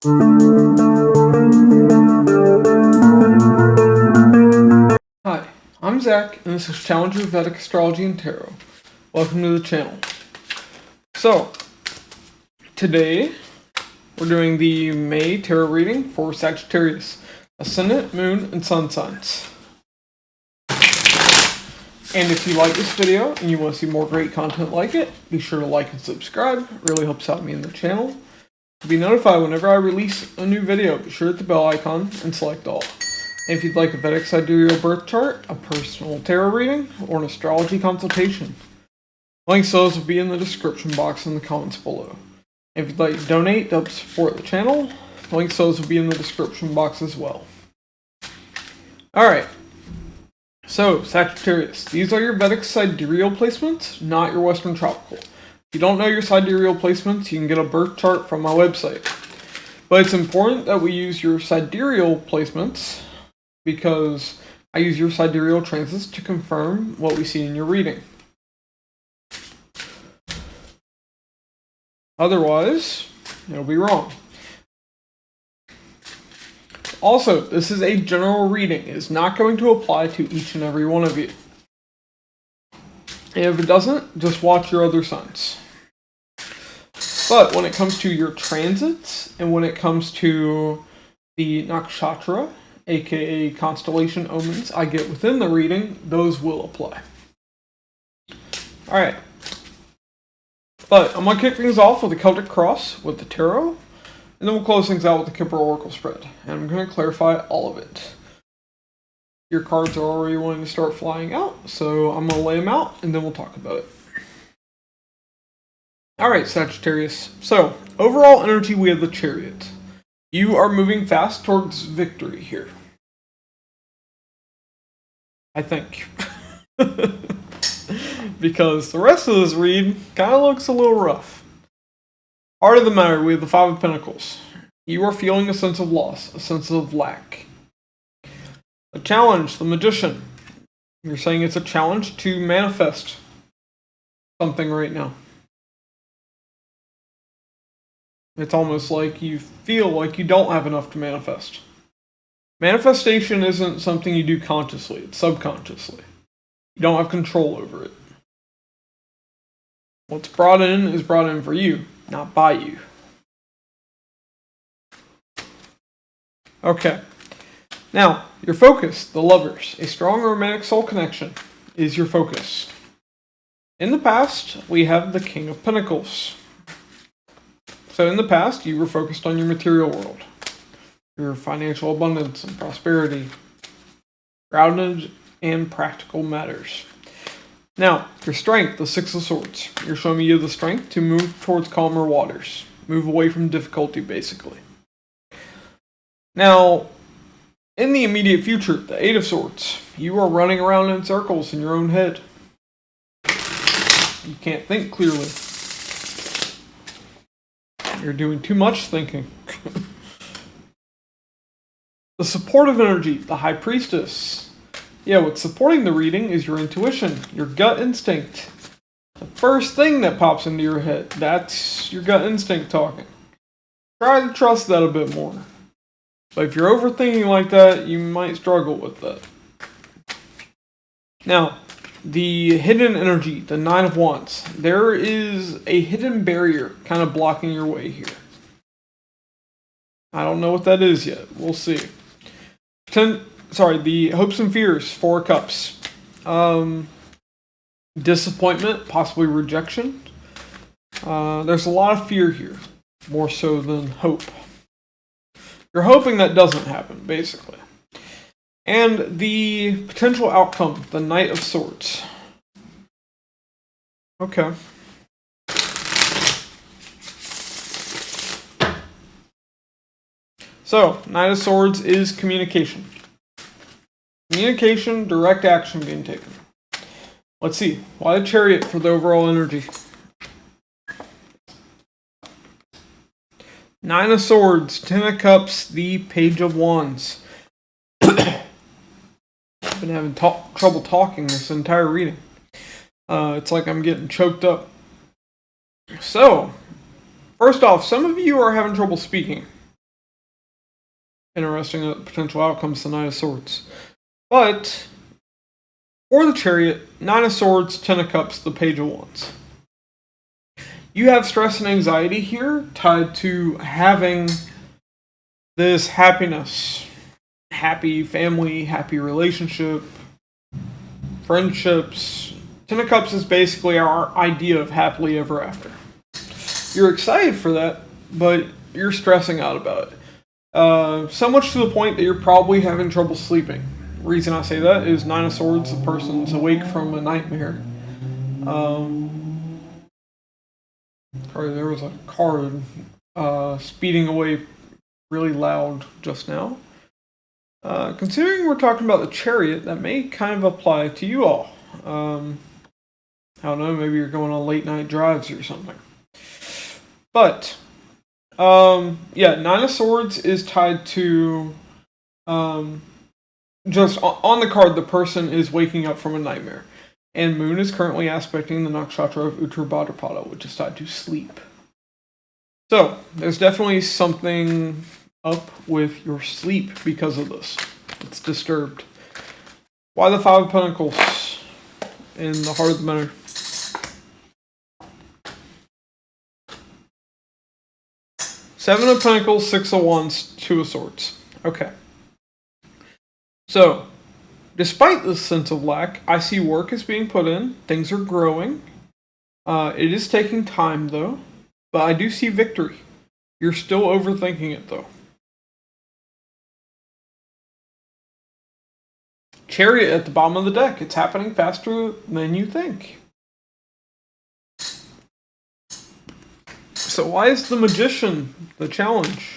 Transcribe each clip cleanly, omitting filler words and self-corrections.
Hi, I'm Zach, and this is Challenger Vedic Astrology and Tarot. Welcome to the channel. So, today we're doing the May tarot reading for Sagittarius, Ascendant, Moon, and Sun signs. And if you like this video and you want to see more great content like it, be sure to like and subscribe. It really helps out me in the channel. To be notified whenever I release a new video, be sure to hit the bell icon and select all. And if you'd like a Vedic Sidereal birth chart, a personal tarot reading, or an astrology consultation, links to those will be in the description box in the comments below. And if you'd like to donate to help support the channel, links to those will be in the description box as well. Alright, so Sagittarius, these are your Vedic Sidereal placements, not your Western Tropical. If you don't know your Sidereal placements, you can get a birth chart from my website. But it's important that we use your Sidereal placements because I use your sidereal transits to confirm what we see in your reading. Otherwise, it'll be wrong. Also, this is a general reading. It is not going to apply to each and every one of you. If it doesn't, just watch your other signs. But when it comes to your transits, and when it comes to the Nakshatra, aka constellation omens, I get within the reading, those will apply. Alright. But I'm going to kick things off with the Celtic Cross, with the Tarot, and then we'll close things out with the Kipper Oracle spread. And I'm going to clarify all of it. Your cards are already wanting to start flying out, so I'm going to lay them out, and then we'll talk about it. Alright, Sagittarius. So, overall energy, we have the Chariot. You are moving fast towards victory here. I think. Because the rest of this read kind of looks a little rough. Heart of the matter, we have the Five of Pentacles. You are feeling a sense of loss, a sense of lack. A challenge, the Magician. You're saying it's a challenge to manifest something right now. It's almost like you feel like you don't have enough to manifest. Manifestation isn't something you do consciously, it's subconsciously. You don't have control over it. What's brought in is brought in for you, not by you. Okay. Now, your focus, the Lovers. A strong romantic soul connection is your focus. In the past, we have the King of Pentacles. So in the past, you were focused on your material world. Your financial abundance and prosperity. Grounded and practical matters. Now, your strength, the Six of Swords. You're showing me you have the strength to move towards calmer waters. Move away from difficulty, basically. Now, in the immediate future, the Eight of Swords. You are running around in circles in your own head. You can't think clearly. You're doing too much thinking. The supportive energy, the High Priestess. Yeah, what's supporting the reading is your intuition, your gut instinct. The first thing that pops into your head, that's your gut instinct talking. Try to trust that a bit more. But if you're overthinking like that, you might struggle with that. Now, the hidden energy, the Nine of Wands. There is a hidden barrier kind of blocking your way here. I don't know what that is yet. We'll see. The hopes and fears, Four of Cups. Disappointment, possibly rejection. There's a lot of fear here, more so than hope. You're hoping that doesn't happen, basically. And the potential outcome, the Knight of Swords. Okay. So, Knight of Swords is communication. Communication, direct action being taken. Let's see. Why the Chariot for the overall energy? Nine of Swords, Ten of Cups, the Page of Wands. I've been having trouble talking this entire reading. It's like I'm getting choked up. So, first off, some of you are having trouble speaking. interesting potential outcomes, the Knight of Swords. But for the Chariot, Nine of Swords, Ten of Cups, the Page of Wands. You have stress and anxiety here tied to having this happiness, happy family, happy relationship, friendships. Ten of Cups is basically our idea of happily ever after. You're excited for that, but you're stressing out about it. So much to the point that you're probably having trouble sleeping. The reason I say that is Nine of Swords, the person's awake from a nightmare. Sorry, there was a car speeding away really loud just now. Considering we're talking about the Chariot, that may kind of apply to you all. I don't know, maybe you're going on late night drives or something. But, yeah, Nine of Swords is tied to, just on the card, the person is waking up from a nightmare. And Moon is currently aspecting the Nakshatra of Uttarabhadrapada, which is tied to sleep. So, there's definitely something up with your sleep because of this. It's disturbed. Why the Five of Pentacles in the heart of the matter? Seven of Pentacles, Six of Wands, Two of Swords. Okay. So, despite this sense of lack, I see work is being put in. Things are growing. It is taking time, though. But I do see victory. You're still overthinking it, though. Chariot at the bottom of the deck. It's happening faster than you think. So why is the Magician the challenge?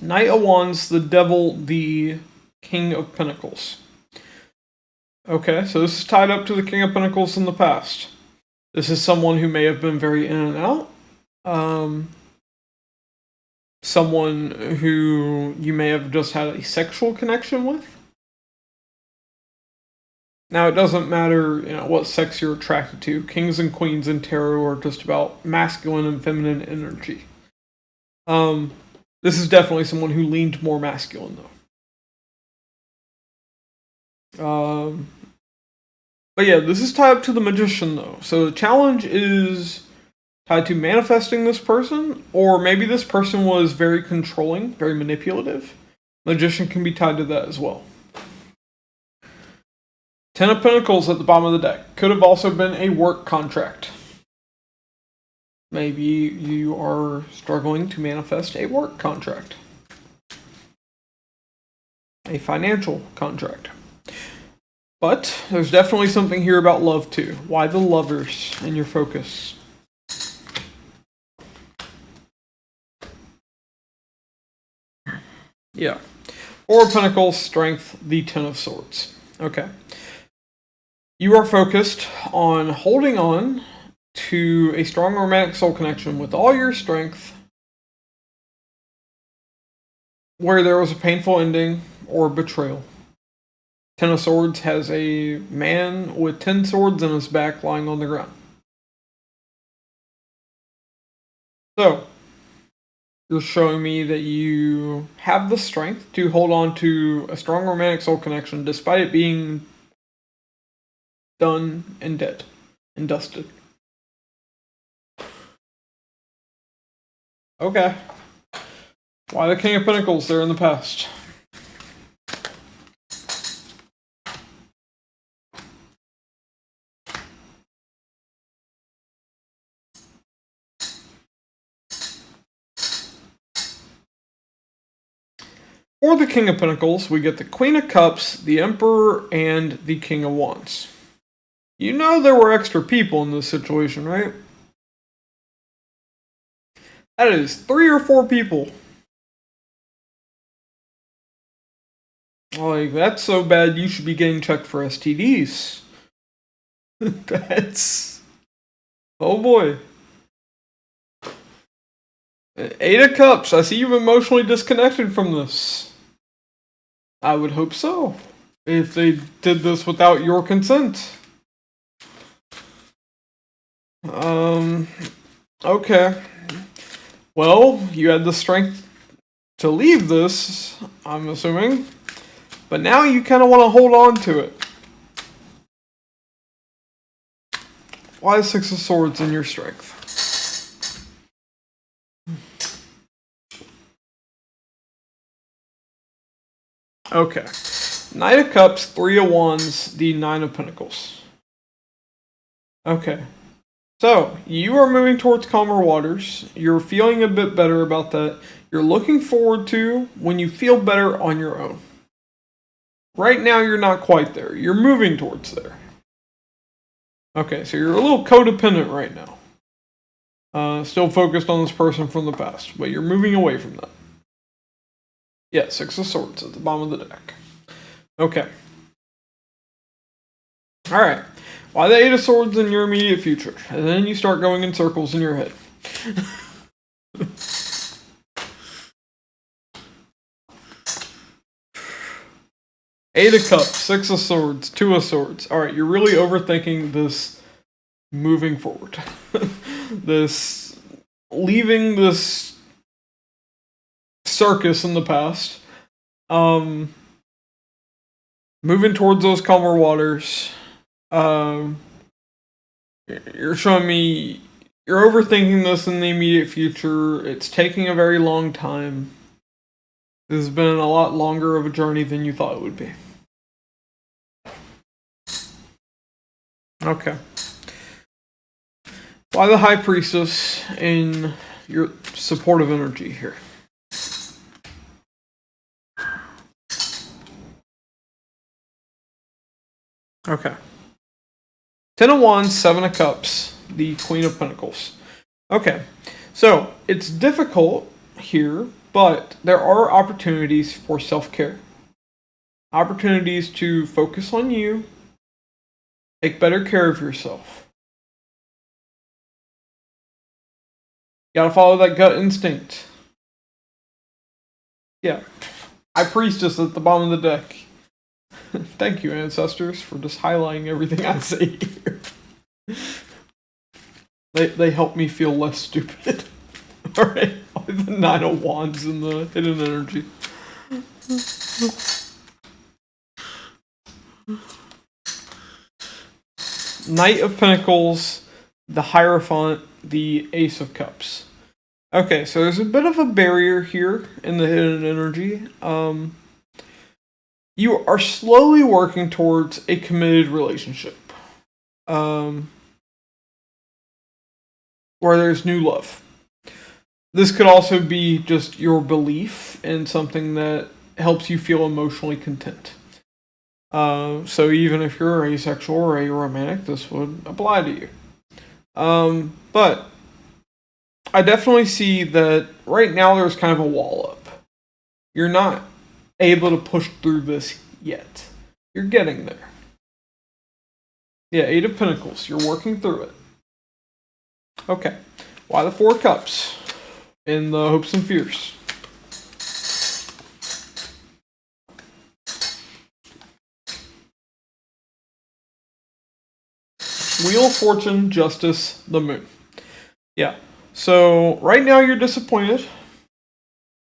Knight of Wands, the Devil, the King of Pentacles. Okay, so this is tied up to the King of Pentacles in the past. This is someone who may have been very in and out. Someone who you may have just had a sexual connection with. Now, it doesn't matter, what sex you're attracted to. Kings and queens in tarot are just about masculine and feminine energy. This is definitely someone who leaned more masculine, though. But yeah, this is tied up to the Magician, though. So the challenge is tied to manifesting this person, or maybe this person was very controlling, very manipulative. Magician can be tied to that as well. Ten of Pentacles at the bottom of the deck. Could have also been a work contract. Maybe you are struggling to manifest a work contract. A financial contract. But there's definitely something here about love too. Why the Lovers in your focus? Yeah. Four of Pentacles, Strength, the Ten of Swords. Okay. You are focused on holding on to a strong romantic soul connection with all your strength, where there was a painful ending or betrayal. Ten of Swords has a man with 10 swords in his back lying on the ground. So, you're showing me that you have the strength to hold on to a strong romantic soul connection despite it being done and dead and dusted. Okay. Why the King of Pentacles there in the past? For the King of Pentacles, we get the Queen of Cups, the Emperor, and the King of Wands. You know there were extra people in this situation, right? That is 3 or 4 people. Like, that's so bad you should be getting checked for STDs. That's... Oh boy. 8 of Cups. I see you've emotionally disconnected from this. I would hope so. If they did this without your consent. Okay. Well, you had the strength to leave this, I'm assuming. But now you kind of want to hold on to it. Why is Six of Swords in your strength? Okay. Knight of Cups, Three of Wands, the Nine of Pentacles. Okay. So, you are moving towards calmer waters. You're feeling a bit better about that. You're looking forward to when you feel better on your own. Right now, you're not quite there. You're moving towards there. Okay, so you're a little codependent right now. Still focused on this person from the past, but you're moving away from that. Yeah, Six of Swords at the bottom of the deck. Okay. Alright. Why the Eight of Swords in your immediate future? And then you start going in circles in your head. Eight of Cups, Six of Swords, Two of Swords. Alright, you're really overthinking this moving forward. This leaving this circus in the past. Moving towards those calmer waters. You're showing me you're overthinking this in the immediate future. It's taking a very long time. This has been a lot longer of a journey than you thought it would be. Okay. Why the High Priestess in your supportive energy here? Okay. Ten of Wands, Seven of Cups, the Queen of Pentacles. Okay. So, it's difficult here, but there are opportunities for self-care. Opportunities to focus on you, take better care of yourself. You gotta follow that gut instinct. Yeah. High Priestess at the bottom of the deck. Thank you, ancestors, for just highlighting everything I say here. They help me feel less stupid. Alright, the Nine of Wands and the hidden energy. Knight of Pentacles, the Hierophant, the Ace of Cups. Okay, so there's a bit of a barrier here in the hidden energy. You are slowly working towards a committed relationship. Where there's new love. This could also be just your belief in something that helps you feel emotionally content. So even if you're asexual or aromantic, this would apply to you. But I definitely see that right now there's kind of a wall up. You're not able to push through this yet. You're getting there. Yeah, Eight of Pentacles. You're working through it. Okay. Why the Four of Cups in the hopes and fears? Wheel of Fortune, Justice, the Moon. Yeah. So right now you're disappointed.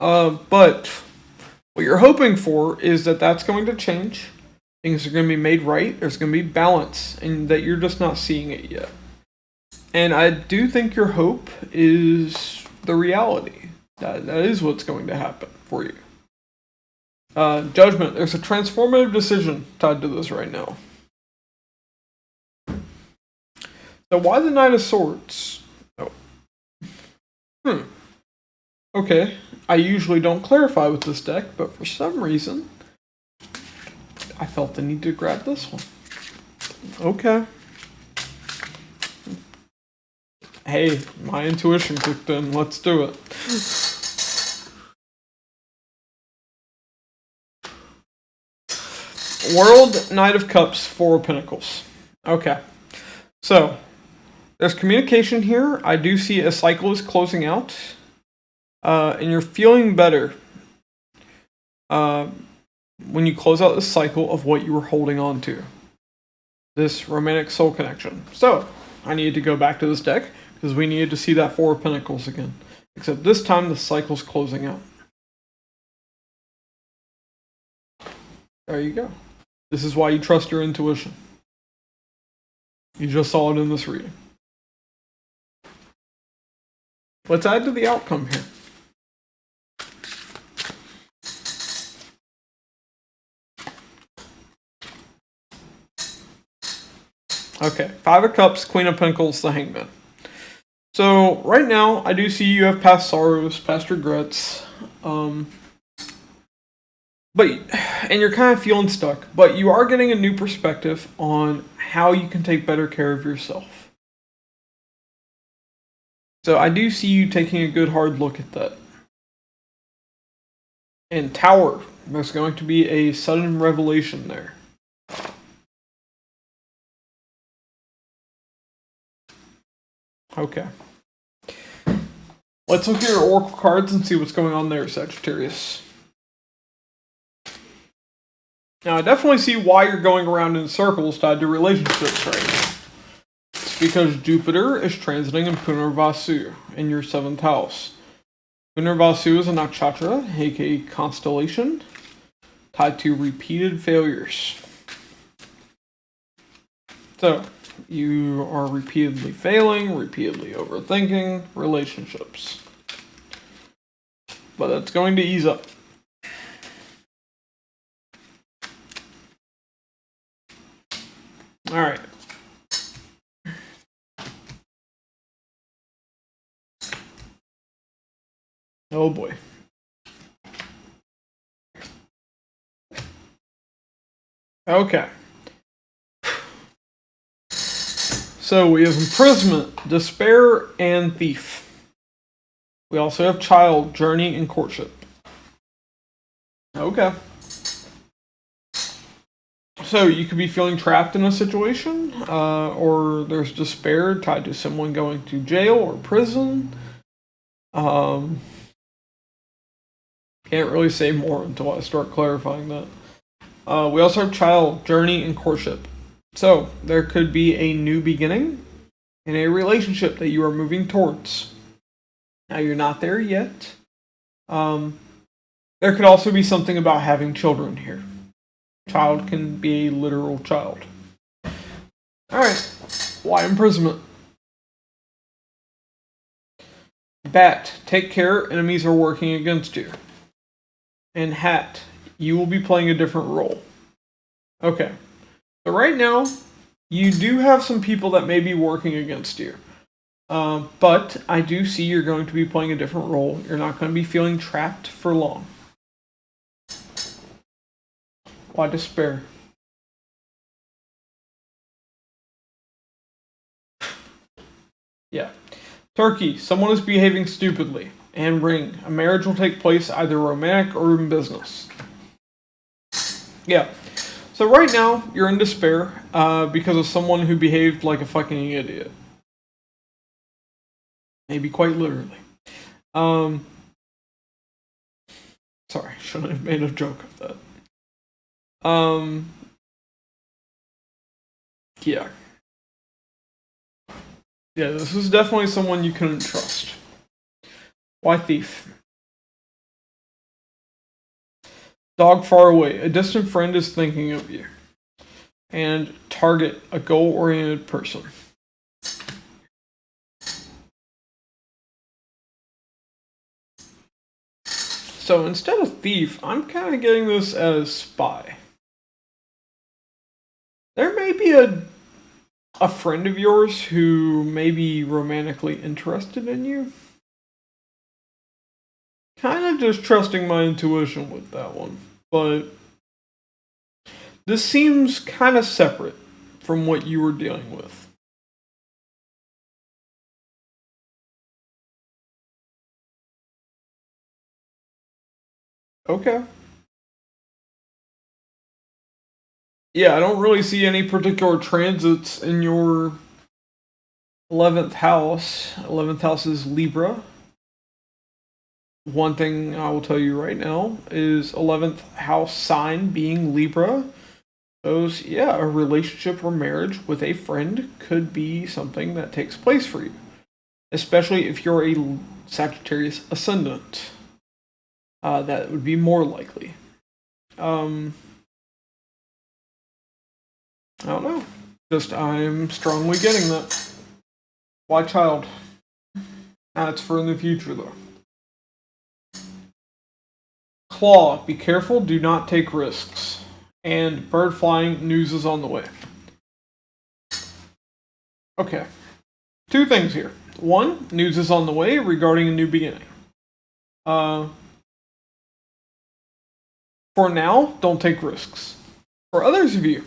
But what you're hoping for is that that's going to change. Things are going to be made right. There's going to be balance, and that you're just not seeing it yet. And I do think your hope is the reality. That is what's going to happen for you. Judgment. There's a transformative decision tied to this right now. So why the Knight of Swords? Oh. Okay. I usually don't clarify with this deck, but for some reason, I felt the need to grab this one. Okay. Hey, my intuition kicked in. Let's do it. World, Knight of Cups, Four of Pentacles. Okay. So, there's communication here. I do see a cycle is closing out. And you're feeling better when you close out this cycle of what you were holding on to. This romantic soul connection. So, I needed to go back to this deck because we needed to see that Four of Pentacles again. Except this time the cycle's closing out. There you go. This is why you trust your intuition. You just saw it in this reading. Let's add to the outcome here. Okay, Five of Cups, Queen of Pentacles, the Hangman. So, right now, I do see you have past sorrows, past regrets, and you're kind of feeling stuck, but you are getting a new perspective on how you can take better care of yourself. So, I do see you taking a good hard look at that. And Tower, there's going to be a sudden revelation there. Okay. Let's look at your Oracle cards and see what's going on there, Sagittarius. Now, I definitely see why you're going around in circles tied to relationships right now. It's because Jupiter is transiting in Punarvasu in your 7th house. Punarvasu is a Nakshatra, aka constellation, tied to repeated failures. So, you are repeatedly failing, repeatedly overthinking relationships. But that's going to ease up. Alright. Oh boy. Okay. So we have imprisonment, despair, and thief. We also have child, journey, and courtship. Okay. So you could be feeling trapped in a situation, or there's despair tied to someone going to jail or prison. Can't really say more until I start clarifying that. We also have child, journey, and courtship. So, there could be a new beginning in a relationship that you are moving towards. Now, you're not there yet. There could also be something about having children here. Child can be a literal child. Alright, why imprisonment? Bat, take care, enemies are working against you. And Hat, you will be playing a different role. Okay. So right now, you do have some people that may be working against you. But I do see you're going to be playing a different role. You're not going to be feeling trapped for long. Why despair? Yeah. Turkey, someone is behaving stupidly. And Ring, a marriage will take place either romantic or in business. Yeah. So right now, you're in despair because of someone who behaved like a fucking idiot. Maybe quite literally. Sorry, shouldn't have made a joke of that. Yeah. Yeah, this is definitely someone you couldn't trust. Why thief? Dog far away. A distant friend is thinking of you. And target, a goal-oriented person. So instead of thief, I'm kind of getting this as spy. There may be a friend of yours who may be romantically interested in you. Kind of just trusting my intuition with that one. But this seems kind of separate from what you were dealing with. Okay. Yeah, I don't really see any particular transits in your 11th house. 11th house is Libra. One thing I will tell you right now is 11th house sign being Libra shows, yeah, a relationship or marriage with a friend could be something that takes place for you, especially if you're a Sagittarius ascendant. That would be more likely. I don't know. Just I'm strongly getting that. Why child? That's for in the future though. Claw, be careful, do not take risks. And bird flying, news is on the way. Okay. Two things here. One, news is on the way regarding a new beginning. For now, don't take risks. For others of you,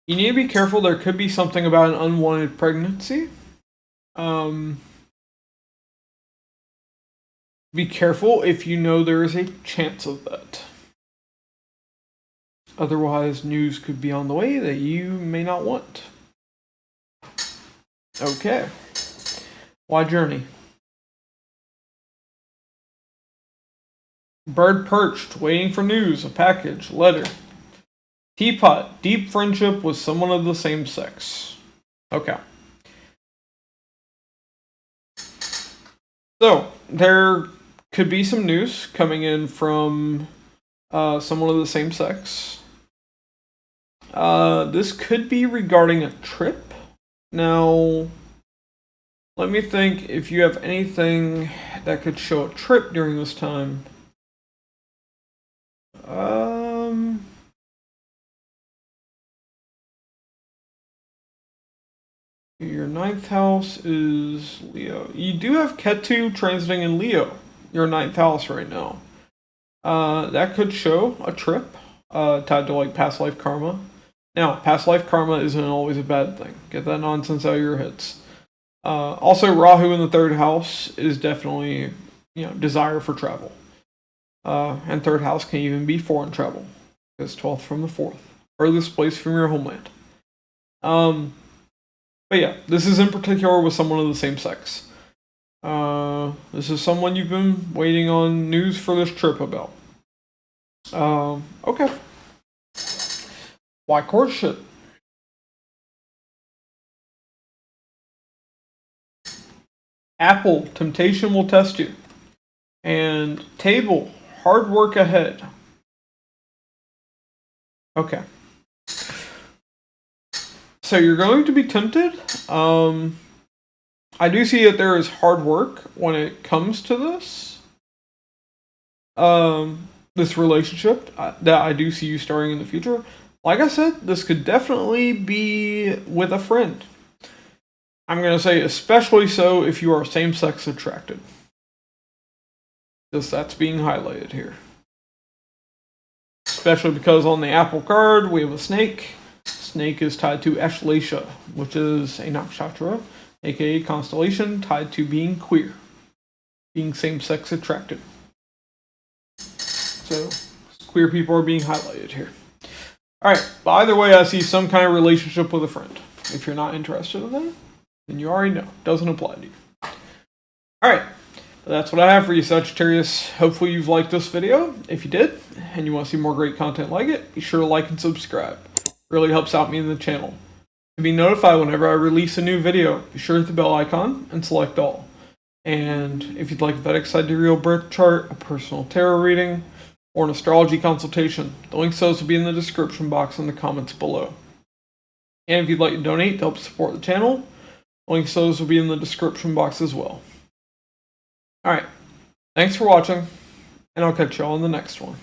you need to be careful. There could be something about an unwanted pregnancy. Be careful if you know there is a chance of that. Otherwise, news could be on the way that you may not want. Okay. Why journey? Bird perched, waiting for news, a package, letter. Teapot, deep friendship with someone of the same sex. Okay. So, there could be some news coming in from someone of the same sex. This could be regarding a trip. Now, let me think if you have anything that could show a trip during this time. Your 9th house is Leo. You do have Ketu transiting in Leo, your 9th house right now. That could show a trip tied to like past life karma. Now, past life karma isn't always a bad thing. Get that nonsense out of your heads. Also, Rahu in the 3rd house is definitely, desire for travel. And 3rd house can even be foreign travel, because 12th from the 4th, furthest place from your homeland. But yeah, this is in particular with someone of the same sex. This is someone you've been waiting on news for this trip about. Okay. Why courtship? Apple, temptation will test you. And table, hard work ahead. Okay. So you're going to be tempted. I do see that there is hard work when it comes to this. This relationship that I do see you starting in the future. Like I said, this could definitely be with a friend. I'm going to say especially so if you are same-sex attracted. Just that's being highlighted here. Especially because on the Apple card, we have a snake. Snake is tied to Ashlesha, which is a Nakshatra, aka constellation, tied to being queer. Being same-sex attracted. So, queer people are being highlighted here. Alright, but either way, I see some kind of relationship with a friend. If you're not interested in that, then you already know. Doesn't apply to you. Alright, that's what I have for you, Sagittarius. Hopefully you've liked this video. If you did, and you want to see more great content like it, be sure to like and subscribe. It really helps out me in the channel. To be notified whenever I release a new video, be sure to hit the bell icon and select all. And if you'd like a Vedic Sidereal birth chart, a personal tarot reading, or an astrology consultation, the links to those will be in the description box in the comments below. And if you'd like to donate to help support the channel, links to those will be in the description box as well. Alright, thanks for watching, and I'll catch you all in the next one.